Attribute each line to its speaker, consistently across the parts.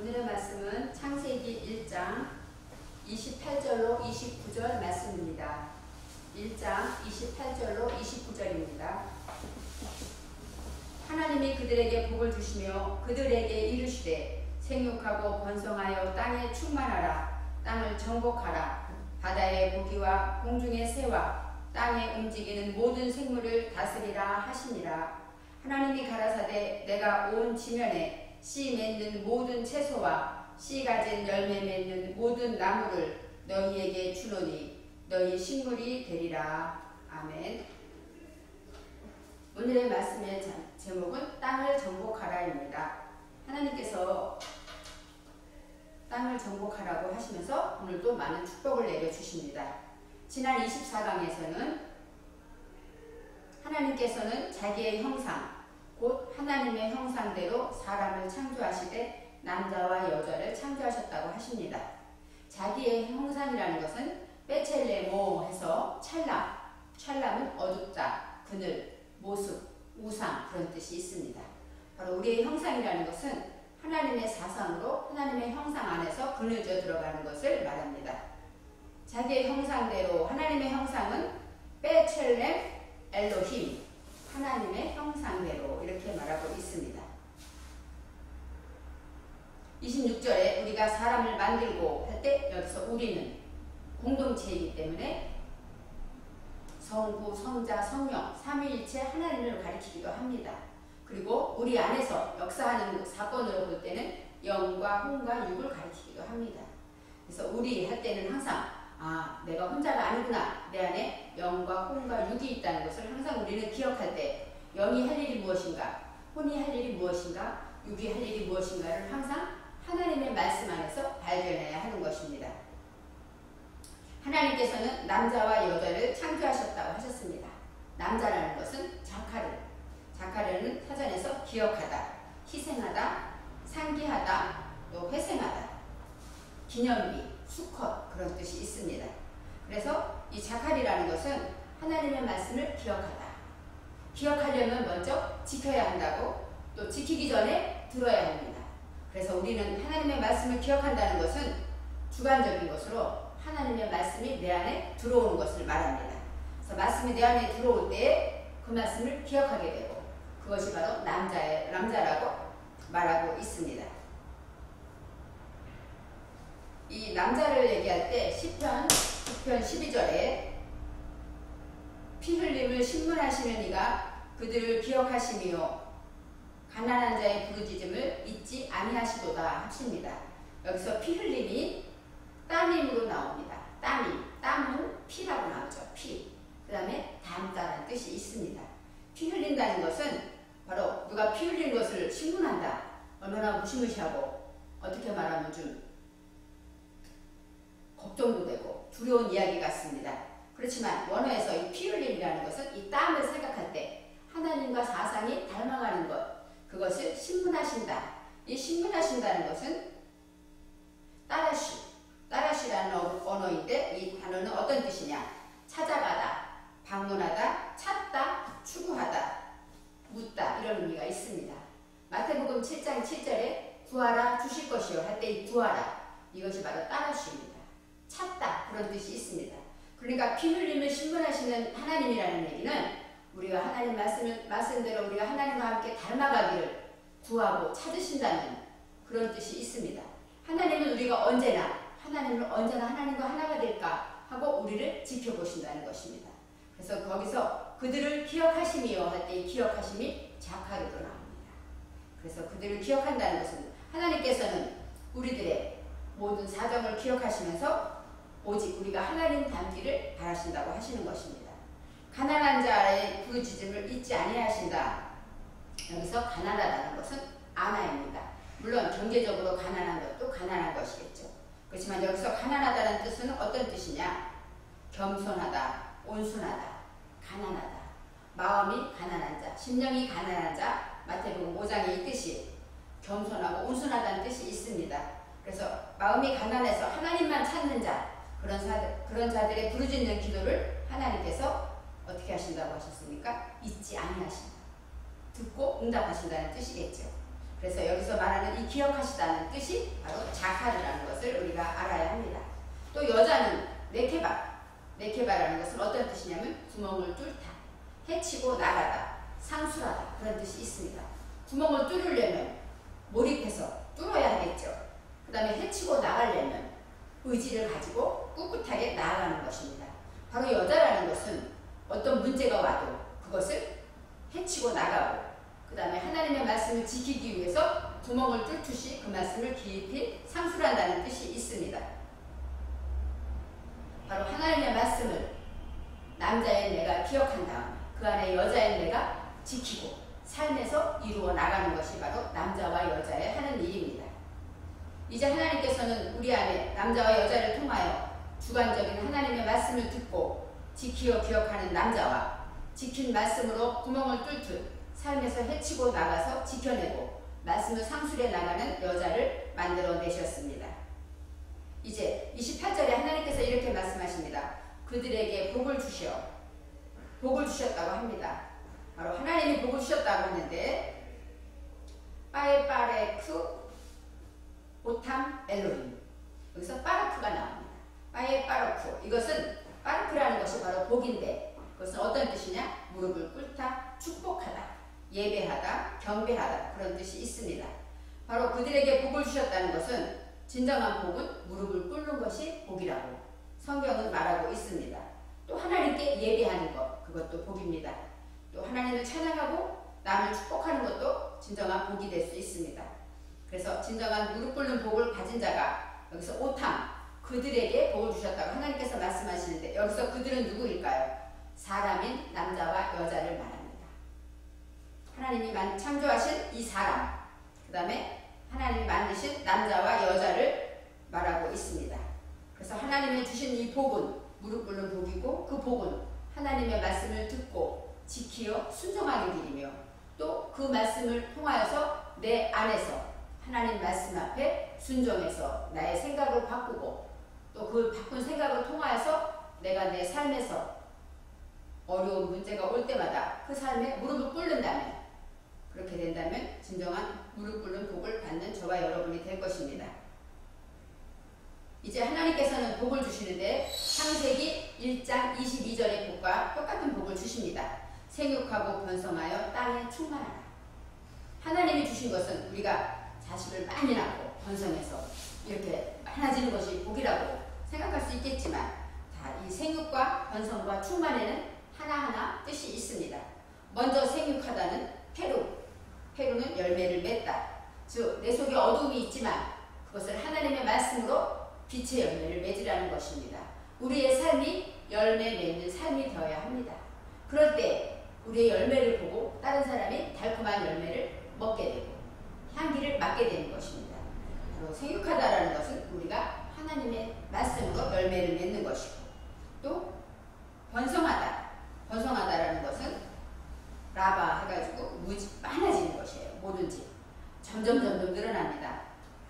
Speaker 1: 오늘의 말씀은 창세기 1장 28절로 29절 말씀입니다. 1장 28절로 29절입니다. 하나님이 그들에게 복을 주시며 그들에게 이르시되 생육하고 번성하여 땅에 충만하라. 땅을 정복하라. 바다의 고기와 공중의 새와 땅에 움직이는 모든 생물을 다스리라 하시니라. 하나님이 가라사대 내가 온 지면에 씨 맺는 모든 채소와 씨 가진 열매 맺는 모든 나무를 너희에게 주노니 너희 식물이 되리라. 아멘. 오늘의 말씀의 제목은 땅을 정복하라입니다. 하나님께서 땅을 정복하라고 하시면서 오늘도 많은 축복을 내려주십니다. 지난 24강에서는 하나님께서는 자기의 형상, 곧 하나님의 형상대로 사람을 창조하시되 남자와 여자를 창조하셨다고 하십니다. 자기의 형상이라는 것은 베첼레모 해서 찰람은 어둡다, 그늘, 모습, 우상 그런 뜻이 있습니다. 바로 우리의 형상이라는 것은 하나님의 사상으로 하나님의 형상 안에서 그늘져 들어가는 것을 말합니다. 자기의 형상대로 하나님의 형상은 베첼렘 엘로힘 하나님의 형상대로 이렇게 말하고 있습니다. 26절에 우리가 사람을 만들고 할 때 여기서 우리는 공동체이기 때문에 성부, 성자, 성령, 삼위일체 하나님을 가리키기도 합니다. 그리고 우리 안에서 역사하는 사건으로 볼 때는 영과 혼과 육을 가리키기도 합니다. 그래서 우리 할 때는 항상 내가 혼자가 아니구나. 내 안에 영과 혼과 육이 있다는 것을 항상 우리는 기억할 때 영이 할 일이 무엇인가, 혼이 할 일이 무엇인가, 육이 할 일이 무엇인가를 항상 하나님의 말씀 안에서 발견해야 하는 것입니다. 하나님께서는 남자와 여자를 창조하셨다고 하셨습니다. 남자라는 것은 자카르는 사전에서 기억하다, 희생하다, 상기하다, 또 회생하다, 기념비, 수컷 그런 뜻이 있습니다. 그래서 이 자칼이라는 것은 하나님의 말씀을 기억하다. 기억하려면 먼저 지켜야 한다고, 또 지키기 전에 들어야 합니다. 그래서 우리는 하나님의 말씀을 기억한다는 것은 주관적인 것으로 하나님의 말씀이 내 안에 들어오는 것을 말합니다. 그래서 말씀이 내 안에 들어올 때 그 말씀을 기억하게 되고 그것이 바로 남자라고 말하고 있습니다. 이 남자를 얘기할 때 시편 9편 12절에 피 흘림을 신문하시는 이가 그들을 기억하시며 가난한 자의 부르짖음을 잊지 아니하시도다 하십니다. 여기서 피 흘림이 땀임으로 나옵니다. 땀은 피라고 나오죠. 피. 그 다음에 담다라는 뜻이 있습니다. 피 흘린다는 것은 바로 누가 피 흘린 것을 신문한다. 얼마나 무시무시하고 어떻게 말하면 좀 걱정도 되고 두려운 이야기 같습니다. 그렇지만 원어에서 이 피 흘림이라는 것은 이 땀을 생각할 때 하나님과 사상이 닮아가는 것, 그것을 신문하신다. 이 신문하신다는 것은 따라시라는 언어인데 이 단어는 어떤 뜻이냐? 찾아가다, 방문하다, 찾다, 추구하다, 묻다 이런 의미가 있습니다. 마태복음 7장 7절에 구하라 주실 것이요 할 때 이 구하라 이것이 바로 따라시입니다. 찾다 그런 뜻이 있습니다. 그러니까 피 흘림을 신문하시는 하나님이라는 얘기는 우리가 하나님 말씀대로 우리가 하나님과 함께 닮아가기를 구하고 찾으신다는 그런 뜻이 있습니다. 하나님은 우리가 언제나 하나님과 하나가 될까 하고 우리를 지켜보신다는 것입니다. 그래서 거기서 그들을 기억하심이요 할 때 이 기억하심이 자카르로 나옵니다. 그래서 그들을 기억한다는 것은 하나님께서는 우리들의 모든 사정을 기억하시면서 오직 우리가 하나님 닮기를 바라신다고 하시는 것입니다. 가난한 자의 부르짖음을 잊지 아니하신다. 여기서 가난하다는 것은 아나입니다. 물론 경제적으로 가난한 것도 가난한 것이겠죠. 그렇지만 여기서 가난하다는 뜻은 어떤 뜻이냐? 겸손하다, 온순하다, 가난하다. 마음이 가난한 자, 심령이 가난한 자, 마태복음 5장의 이 뜻이 겸손하고 온순하다는 뜻이 있습니다. 그래서 마음이 가난해서 하나님만 찾는 자, 그런 자들의 부르짖는 기도를 하나님께서 어떻게 하신다고 하셨습니까? 잊지 아니하신다. 듣고 응답하신다는 뜻이겠죠. 그래서 여기서 말하는 이 기억하시다는 뜻이 바로 자카르라는 것을 우리가 알아야 합니다. 또 여자는 네케바라는 것은 어떤 뜻이냐면 구멍을 뚫다, 해치고 나가다, 상술하다 그런 뜻이 있습니다. 구멍을 뚫으려면 몰입해서 뚫어야 하겠죠. 그 다음에 해치고 나가려면 의지를 가지고 꿋꿋하게 나아가는 것입니다. 바로 여자라는 것은 어떤 문제가 와도 그것을 해치고 나가고 그 다음에 하나님의 말씀을 지키기 위해서 구멍을 뚫듯이 그 말씀을 깊이 상술한다는 뜻이 있습니다. 바로 하나님의 말씀을 남자인 내가 기억한 다음 그 안에 여자인 내가 지키고 삶에서 이루어 나가는 것이 바로 남자와 여자의 하는 일입니다. 이제 하나님께서는 우리 안에 남자와 여자를 통하여 주관적인 하나님의 말씀을 듣고 지키어 기억하는 남자와 지킨 말씀으로 구멍을 뚫듯 삶에서 해치고 나가서 지켜내고 말씀을 상술해 나가는 여자를 만들어내셨습니다. 이제 28절에 하나님께서 이렇게 말씀하십니다. 그들에게 복을 주셨다고 합니다. 바로 하나님이 복을 주셨다고 하는데 빠에빠레크 오탐 엘로힘 여기서 빠르크가 나옵니다. 빠에빠르크 이것은 빠르크라는 것이 바로 복인데 그것은 어떤 뜻이냐? 무릎을 꿇다, 축복하다, 예배하다, 경배하다 그런 뜻이 있습니다. 바로 그들에게 복을 주셨다는 것은 진정한 복은 무릎을 꿇는 것이 복이라고 성경은 말하고 있습니다. 또 하나님께 예배하는 것 그것도 복입니다. 또 하나님을 찬양하고 남을 축복하는 것도 진정한 복이 될 수 있습니다. 그래서 진정한 무릎 꿇는 복을 가진 자가 여기서 오탐 그들에게 복을 주셨다고 하나님께서 말씀하시는데 여기서 그들은 누구일까요? 사람인 남자와 여자를 말합니다. 하나님이 창조하신 이 사람 그 다음에 하나님이 만드신 남자와 여자를 말하고 있습니다. 그래서 하나님이 주신 이 복은 무릎 꿇는 복이고 그 복은 하나님의 말씀을 듣고 지키어 순종하는 길이며 또 그 말씀을 통하여서 내 안에서 하나님 말씀 앞에 순종해서 나의 생각을 바꾸고 또 그 바꾼 생각을 통하여서 내가 내 삶에서 어려운 문제가 올 때마다 그 삶에 무릎을 꿇는다면 그렇게 된다면 진정한 무릎 꿇는 복을 받는 저와 여러분이 될 것입니다. 이제 하나님께서는 복을 주시는데 창세기 1장 22절의 복과 똑같은 복을 주십니다. 생육하고 번성하여 땅에 충만하라. 하나님이 주신 것은 우리가 자식을 많이 낳고 번성해서 이렇게 많아지는 것이 복이라고 생각할 수 있겠지만 이 생육과 번성과 충만에는 하나하나 뜻이 있습니다. 먼저 생육하다는 페루는 열매를 맺다. 즉 내 속에 어두움이 있지만 그것을 하나님의 말씀으로 빛의 열매를 맺으라는 것입니다. 우리의 삶이 열매 맺는 삶이 되어야 합니다. 그럴 때 우리의 열매를 보고 다른 사람이 달콤한 열매를 먹게 되고 향기를 맡게 되는 것입니다. 바로 생육하다라는 것은 우리가 하나님의 말씀으로 열매를 맺는 것이고 또 번성하다라는 것은 라바 해가지고 많아지는 것이에요. 뭐든지 점점 늘어납니다.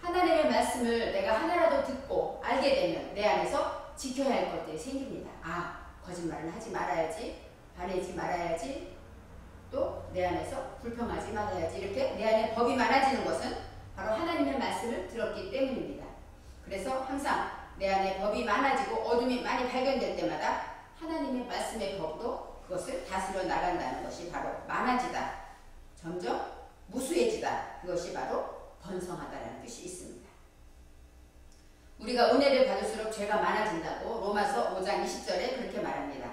Speaker 1: 하나님의 말씀을 내가 하나라도 듣고 알게 되면 내 안에서 지켜야 할 것들이 생깁니다. 거짓말은 하지 말아야지, 반하지 말아야지, 또 내 안에서 불평하지 말아야지 이렇게 내 안에 법이 많아지는 것은 바로 하나님의 말씀을 들었기 때문입니다. 그래서 항상 내 안에 법이 많아지고 어둠이 많이 발견될 때마다 하나님의 말씀의 법으로 그것을 다스려 나간다는 것이 바로 많아지다, 점점 무수해지다 그것이 바로 번성하다라는 뜻이 있습니다. 우리가 은혜를 받을수록 죄가 많아진다고 로마서 5장 20절에 그렇게 말합니다.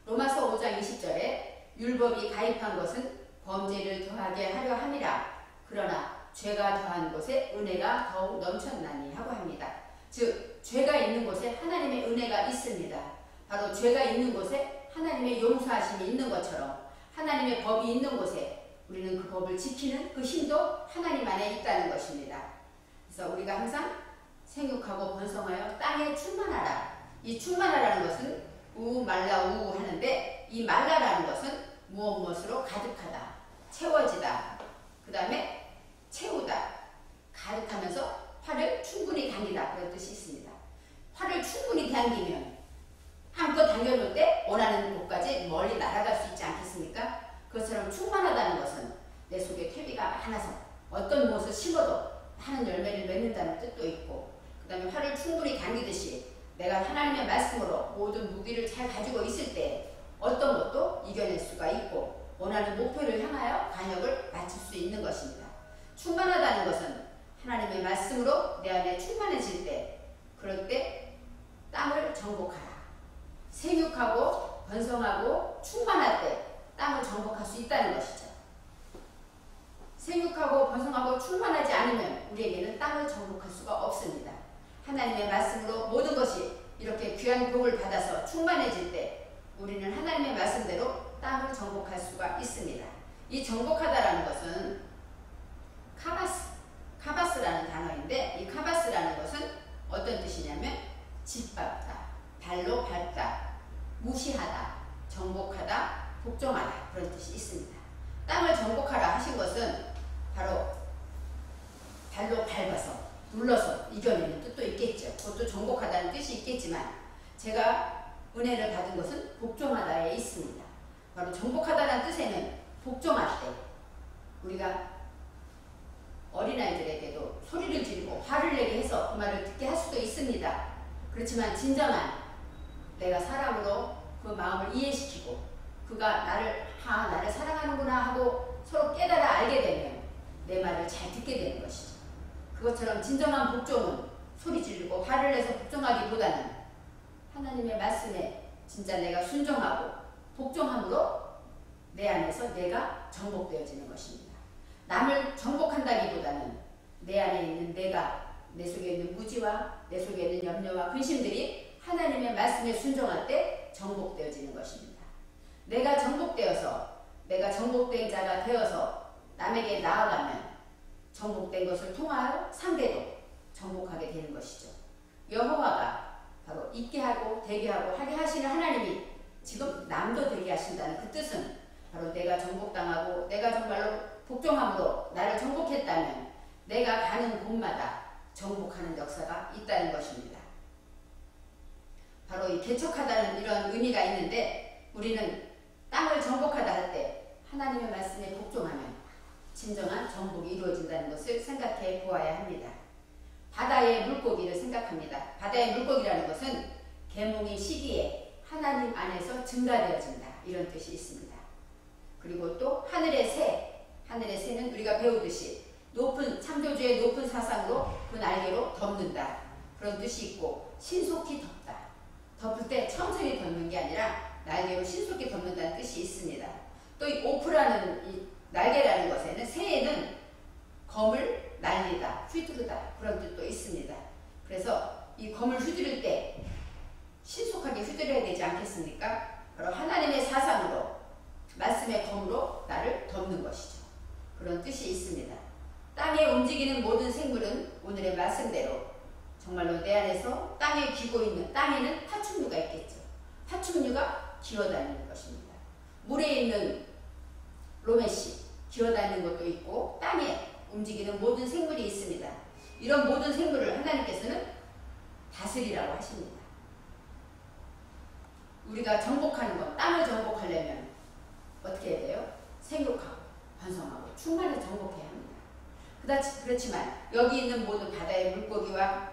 Speaker 1: 로마서 5장 20절에 율법이 가입한 것은 범죄를 더하게 하려 함이라 그러나 죄가 더한 곳에 은혜가 더욱 넘쳤나니 하고 합니다. 즉 죄가 있는 곳에 하나님의 은혜가 있습니다. 바로 죄가 있는 곳에 하나님의 용서하심이 있는 것처럼 하나님의 법이 있는 곳에 우리는 그 법을 지키는 그 힘도 하나님 안에 있다는 것입니다. 그래서 우리가 항상 생육하고 번성하여 땅에 충만하라. 이 충만하라는 것은 말라우 하는데 이 말라라는 것은 무엇으로 가득하다, 채워지다, 그 다음에 채우다, 가득하면서 팔을 충분히 당기다 그런 뜻이 있습니다. 팔을 충분히 당기면 한껏 당겨놓을 때 원하는 곳까지 멀리 날아갈 수 있지 않겠습니까? 그것처럼 충만하다는 것은 내 속에 퇴비가 많아서 어떤 열매를 맺는다는 뜻도 있고, 그 다음에 활을 충분히 당기듯이 내가 하나님의 말씀으로 모든 무기를 잘 가지고 있을 때 어떤 것도 이겨낼 수가 있고 원하는 목표를 향하여 간역을 맞출 수 있는 것입니다. 충만하다는 것은 하나님의 말씀으로 내 안에 충만해질 때, 그럴 때 땅을 정복하라. 생육하고 번성하고 충만할 때 땅을 정복할 수 있다는 것이죠. 생육하고 번성하고 충만하지 않으면 우리에게는 땅을 정복할 수가 없습니다. 하나님의 말씀으로 모든 것이 이렇게 귀한 복을 받아서 충만해질 때 우리는 하나님의 말씀대로 땅을 정복할 수가 있습니다. 이 정복하다라는 것은 카바스라는 단어인데, 이 카바스라는 것은 어떤 뜻이냐면 짓밟다, 발로 밟다, 무시하다, 정복하다, 복종하다, 그런 뜻이 있습니다. 땅을 정복하라 하신 것은 바로 발로 밟아서 눌러서 이겨내는 뜻도 있겠죠. 그것도 정복하다는 뜻이 있겠지만 제가 은혜를 받은 것은 복종하다에 있습니다. 바로 정복하다는 뜻에는 복종할 때 우리가 어린아이들에게도 소리를 지르고 화를 내게 해서 그 말을 듣게 할 수도 있습니다. 그렇지만 진정한 내가 사람으로 그 마음을 이해시키고 그가 나를 사랑하는구나 하고 서로 깨달아 알게 되면 내 말을 잘 듣게 되는 것이죠. 그것처럼 진정한 복종은 소리 지르고 화를 내서 복종하기보다는 하나님의 말씀에 진짜 내가 순종하고 복종함으로 내 안에서 내가 정복되어지는 것입니다. 남을 정복한다기보다는 내 안에 있는 내가, 내 속에 있는 무지와 내 속에 있는 염려와 근심들이 하나님의 말씀에 순종할 때 정복되어지는 것입니다. 내가 정복되어서, 내가 정복된 자가 되어서 남에게 나아가면 정복된 것을 통하여 상대도 정복하게 되는 것이죠. 여호와가 바로 있게 하고 되게 하고 하게 하시는 하나님이 지금 남도 되게 하신다는 그 뜻은 바로 내가 정복당하고 내가 정말로 복종함으로 나를 정복했다면 내가 가는 곳마다 정복하는 역사가 있다는 것입니다. 바로 이 개척하다는 이런 의미가 있는데, 우리는 땅을 정복하다 할 때 하나님의 말씀에 복종하면 진정한 정복이 이루어진다는 것을 생각해 보아야 합니다. 바다의 물고기를 생각합니다. 바다의 물고기라는 것은 계몽의 시기에 하나님 안에서 증가되어진다, 이런 뜻이 있습니다. 그리고 또 하늘의 새, 하늘의 새는 우리가 배우듯이 높은 창조주의 높은 사상으로 그 날개로 덮는다, 그런 뜻이 있고, 신속히 덮다, 덮을 때 천천히 덮는 게 아니라 날개로 신속히 덮는다는 뜻이 있습니다. 또 이 오프라는 이 날개라는 것에는, 새에는 검을 날리다, 휘두르다, 그런 뜻도 있습니다. 그래서 이 검을 휘두를 때 신속하게 휘두려야 되지 않겠습니까? 바로 하나님의 사상으로, 말씀의 검으로 나를 덮는 것이죠. 그런 뜻이 있습니다. 땅에 움직이는 모든 생물은 오늘의 말씀대로 정말로 내 안에서 땅에 기고 있는, 땅에는 파충류가 있겠죠. 파충류가 기어다니는 것입니다. 물에 있는 로메시, 기어다니는 것도 있고 땅에 움직이는 모든 생물이 있습니다. 이런 모든 생물을 하나님께서는 다스리라고 하십니다. 우리가 정복하는 것, 땅을 정복하려면 어떻게 해야 돼요? 생육하고 번성하고 충만히 정복해야 합니다. 그렇지만 여기 있는 모든 바다의 물고기와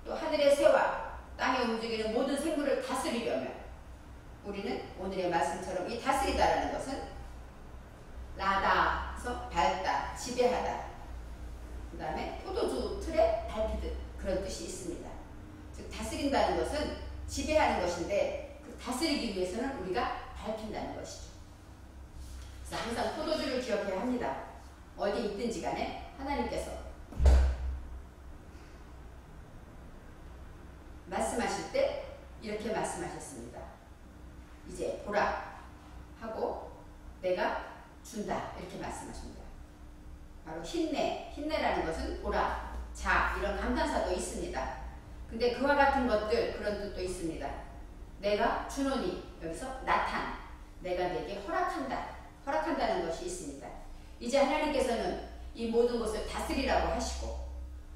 Speaker 1: 또 하늘의 새와 땅에 움직이는 모든 생물을 다스리려면 우리는 오늘의 말씀처럼 이 다스리다라는 것은 라다에서 밟다, 지배하다, 그 다음에 포도주 틀에 밟히듯, 그런 뜻이 있습니다. 즉 다스린다는 것은 지배하는 것인데 그 다스리기 위해서는 우리가 밟힌다는 것이죠. 그래서 항상 포도주를 기억해야 합니다. 어디 있든지 간에 하나님께서 말씀하실 때 이렇게 말씀하셨습니다. 이제 보라 하고 내가 준다, 이렇게 말씀하십니다. 바로 힘내라는 것은 보라, 자, 이런 감탄사도 있습니다. 근데 그와 같은 것들, 그런 뜻도 있습니다. 내가 주노니, 여기서 나탄, 내가 내게 허락한다는 것이 있습니다. 이제 하나님께서는 이 모든 것을 다스리라고 하시고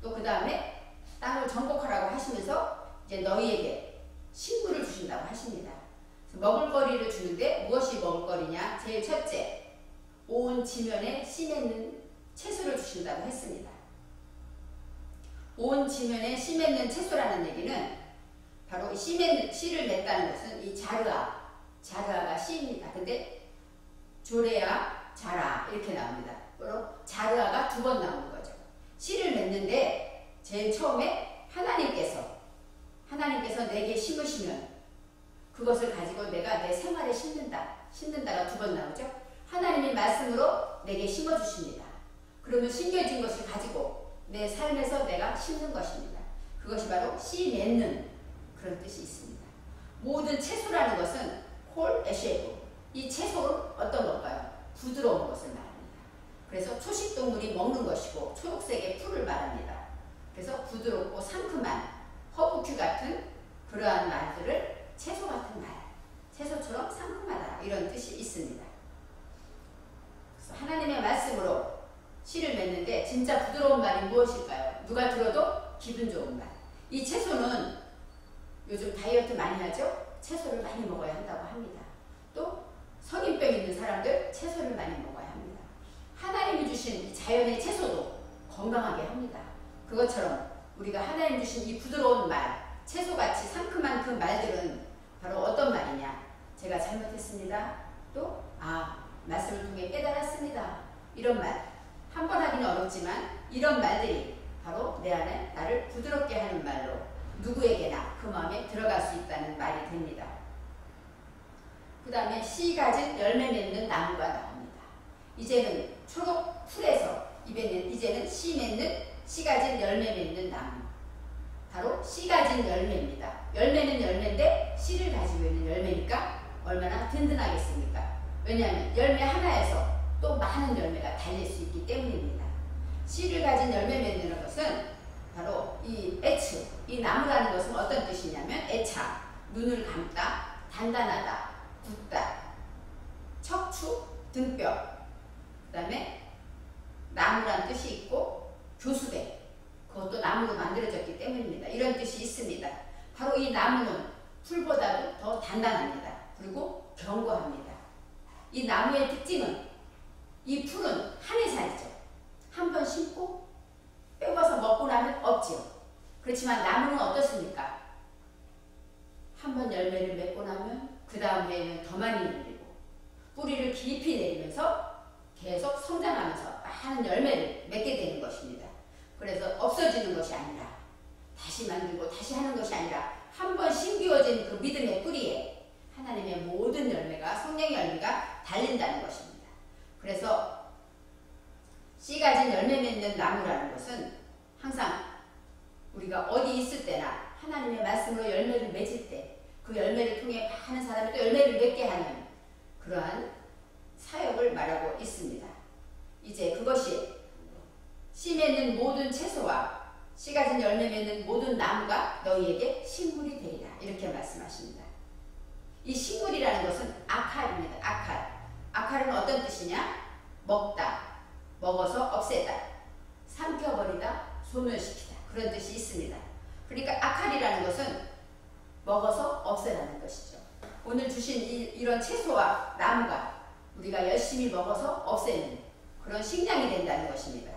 Speaker 1: 또 그 다음에 땅을 정복하라고 하시면서 이제 너희에게 식물을 주신다고 하십니다. 먹을거리를 주는데 무엇이 먹을거리냐? 제일 첫째, 온 지면에 씨 맺는 채소를 주신다고 했습니다. 온 지면에 씨 맺는 채소라는 얘기는 바로 씨를 맺다는 것은 이 자르아가 씨입니다. 근데 조레아, 자라 이렇게 나옵니다. 바로 자르아가 2번 나오는 거죠. 씨를 맺는데 제일 처음에 하나님께서 내게 심으시면 그것을 가지고 내가 내 생활에 심는다가 2번 나오죠. 하나님의 말씀으로 내게 심어주십니다. 그러면 심겨진 것을 가지고 내 삶에서 내가 심는 것입니다. 그것이 바로 씨 맺는 그런 뜻이 있습니다. 모든 채소라는 것은 콜 에쉐브, 이 채소는 어떤 걸까요? 부드러운 것을 말합니다. 그래서 초식동물이 먹는 것이고 초록색의 풀을 말합니다. 그래서 부드럽고 상큼한 허브큐 같은 그러한 말들을 채소 같은 말, 채소처럼 상큼하다 이런 뜻이 있습니다. 그래서 하나님의 말씀으로 씨를 맺는데 진짜 부드러운 말이 무엇일까요? 누가 들어도 기분 좋은 말. 이 채소는 요즘 다이어트 많이 하죠? 채소를 많이 먹어야 한다고 합니다. 또 성인병 있는 사람들 채소를 많이 먹어야 합니다. 하나님이 주신 자연의 채소도 건강하게 합니다. 그것처럼 우리가 하나님 주신 이 부드러운 말, 채소같이 상큼한 그 말들은 바로 어떤 말이냐? 제가 잘못했습니다. 또 말씀을 통해 깨달았습니다. 이런 말. 한 번 하기는 어렵지만 이런 말들이 바로 내 안에 나를 부드럽게 하는 말로 누구에게나 그 마음에 들어갈 수 있다는 말이 됩니다. 그 다음에 씨 가진 열매 맺는 나무가 나옵니다. 이제는 초록 풀에서 이제는 씨 가진 열매 맺는 나무. 바로 씨 가진 열매입니다. 열매는 열매인데 씨를 가지고 있는 열매니까 얼마나 든든하겠습니까? 왜냐하면 열매 하나에서 또 많은 열매가 달릴 수 있기 때문입니다. 씨를 가진 열매 맺는 것은 바로 이 에츠, 이 나무라는 것은 어떤 뜻이냐면 애착, 눈을 감다, 단단하다, 굳다, 척추, 등뼈, 그 다음에 나무란 뜻이 있고 교수대, 그것도 나무로 만들어졌기 때문입니다. 이런 뜻이 있습니다. 바로 이 나무는 풀보다도 더 단단합니다. 그리고 견고합니다. 이 나무의 특징은 이 풀은 한해 살이죠. 한 번 심고 빼고서 먹고 나면 없지요. 그렇지만 나무는 어떻습니까? 한 번 열매를 맺고 나면 그 다음 해에는 더 많이 열리고 뿌리를 깊이 내리면서 계속 성장하면서 많은 열매를 맺게 되는 것입니다. 그래서 없어지는 것이 아니라 다시 만들고 다시 하는 것이 아니라 한 번 심기워진 그 믿음의 뿌리에 하나님의 모든 열매가 성령의 열매가 달린다는 것입니다. 그래서 씨 가진 열매 맺는 나무라는 것은 항상 우리가 어디 있을 때나 하나님의 말씀으로 열매를 맺을 때 그 열매를 통해 많은 사람이 또 열매를 맺게 하는 그러한 사역을 말하고 있습니다. 이제 그것이 씨 맺는 모든 채소와 씨 가진 열매 맺는 모든 나무가 너희에게 식물이 되리라 이렇게 말씀하십니다. 이 식물이라는 것은 아칼입니다. 아칼은 어떤 뜻이냐? 먹다, 먹어서 없애다, 삼켜버리다, 소멸시키다 그런 뜻이 있습니다. 그러니까 아칼이라는 것은 먹어서 없애라는 것이죠. 오늘 주신 이런 채소와 나무가 우리가 열심히 먹어서 없애는 그런 식량이 된다는 것입니다.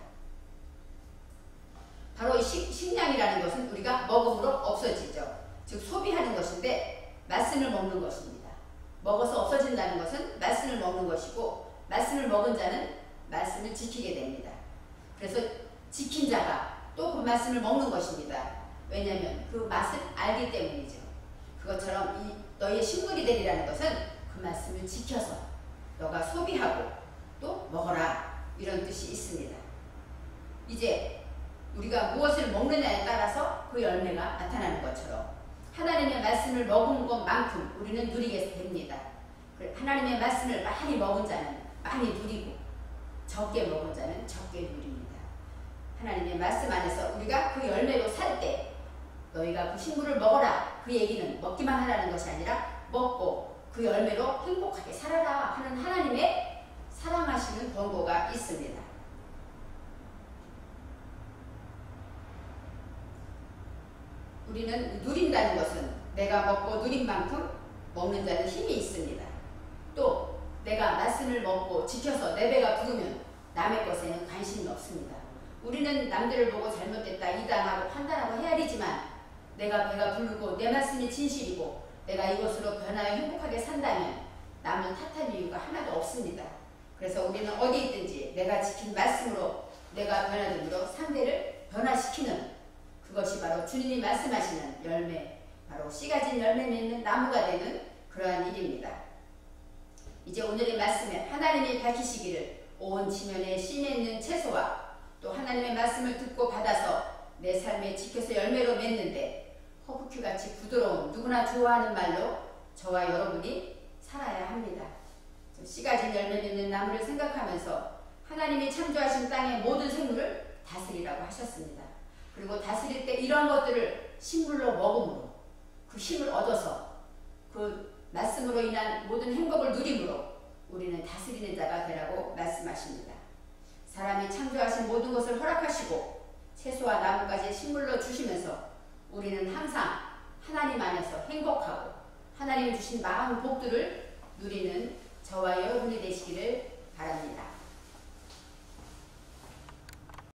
Speaker 1: 바로 이 식량이라는 것은 우리가 먹음으로 없어지죠. 즉 소비하는 것인데 말씀을 먹는 것입니다. 먹어서 없어진다는 것은 말씀을 먹는 것이고 말씀을 먹은 자는 말씀을 지키게 됩니다. 그래서 지킨 자가 또 그 말씀을 먹는 것입니다. 왜냐하면 그 맛을 알기 때문이죠. 그것처럼 너희의 식물이 되리라는 것은 그 말씀을 지켜서 너가 소비하고 또 먹어라 이런 뜻이 있습니다. 이제 우리가 무엇을 먹느냐에 따라서 그 열매가 나타나는 것처럼 하나님의 말씀을 먹은 것만큼 우리는 누리게 됩니다. 하나님의 말씀을 많이 먹은 자는 많이 누리고 적게 먹은 자는 적게 누립니다. 하나님의 말씀 안에서 우리가 그 열매로 살 때 너희가 그 식물을 먹어라 그 얘기는 먹기만 하라는 것이 아니라 먹고 그 열매로 행복하게 살아라 하는 하나님의 사랑하시는 권고가 있습니다. 우리는 누린다는 것은 내가 먹고 누린 만큼 먹는 자는 힘이 있습니다. 또 내가 말씀을 먹고 지켜서 내 배가 부르면 남의 것에는 관심이 없습니다. 우리는 남들을 보고 잘못됐다, 이단하고 판단하고 헤아리지만 내가 배가 부르고 내 말씀이 진실이고 내가 이것으로 변하여 행복하게 산다면 남을 탓할 이유가 하나도 없습니다. 그래서 우리는 어디 있든지 내가 지킨 말씀으로 내가 변화됨으로 상대를 변화시키는 그것이 바로 주님이 말씀하시는 열매, 바로 씨 가진 열매 맺는 나무가 되는 그러한 일입니다. 이제 오늘의 말씀에 하나님이 밝히시기를 온 지면에 씨 맺는 채소와 또 하나님의 말씀을 듣고 받아서 내 삶에 지켜서 열매로 맺는데 허브큐같이 부드러운 누구나 좋아하는 말로 저와 여러분이 살아야 합니다. 씨 가진 열매 맺는 나무를 생각하면서 하나님이 창조하신 땅의 모든 생물을 다스리라고 하셨습니다. 그리고 다스릴 때 이런 것들을 식물로 먹음으로 그 힘을 얻어서 그 말씀으로 인한 모든 행복을 누림으로 우리는 다스리는 자가 되라고 말씀하십니다. 사람이 창조하신 모든 것을 허락하시고 채소와 나무까지 식물로 주시면서 우리는 항상 하나님 안에서 행복하고 하나님이 주신 마음 복들을 누리는 저와 여러분이 되시기를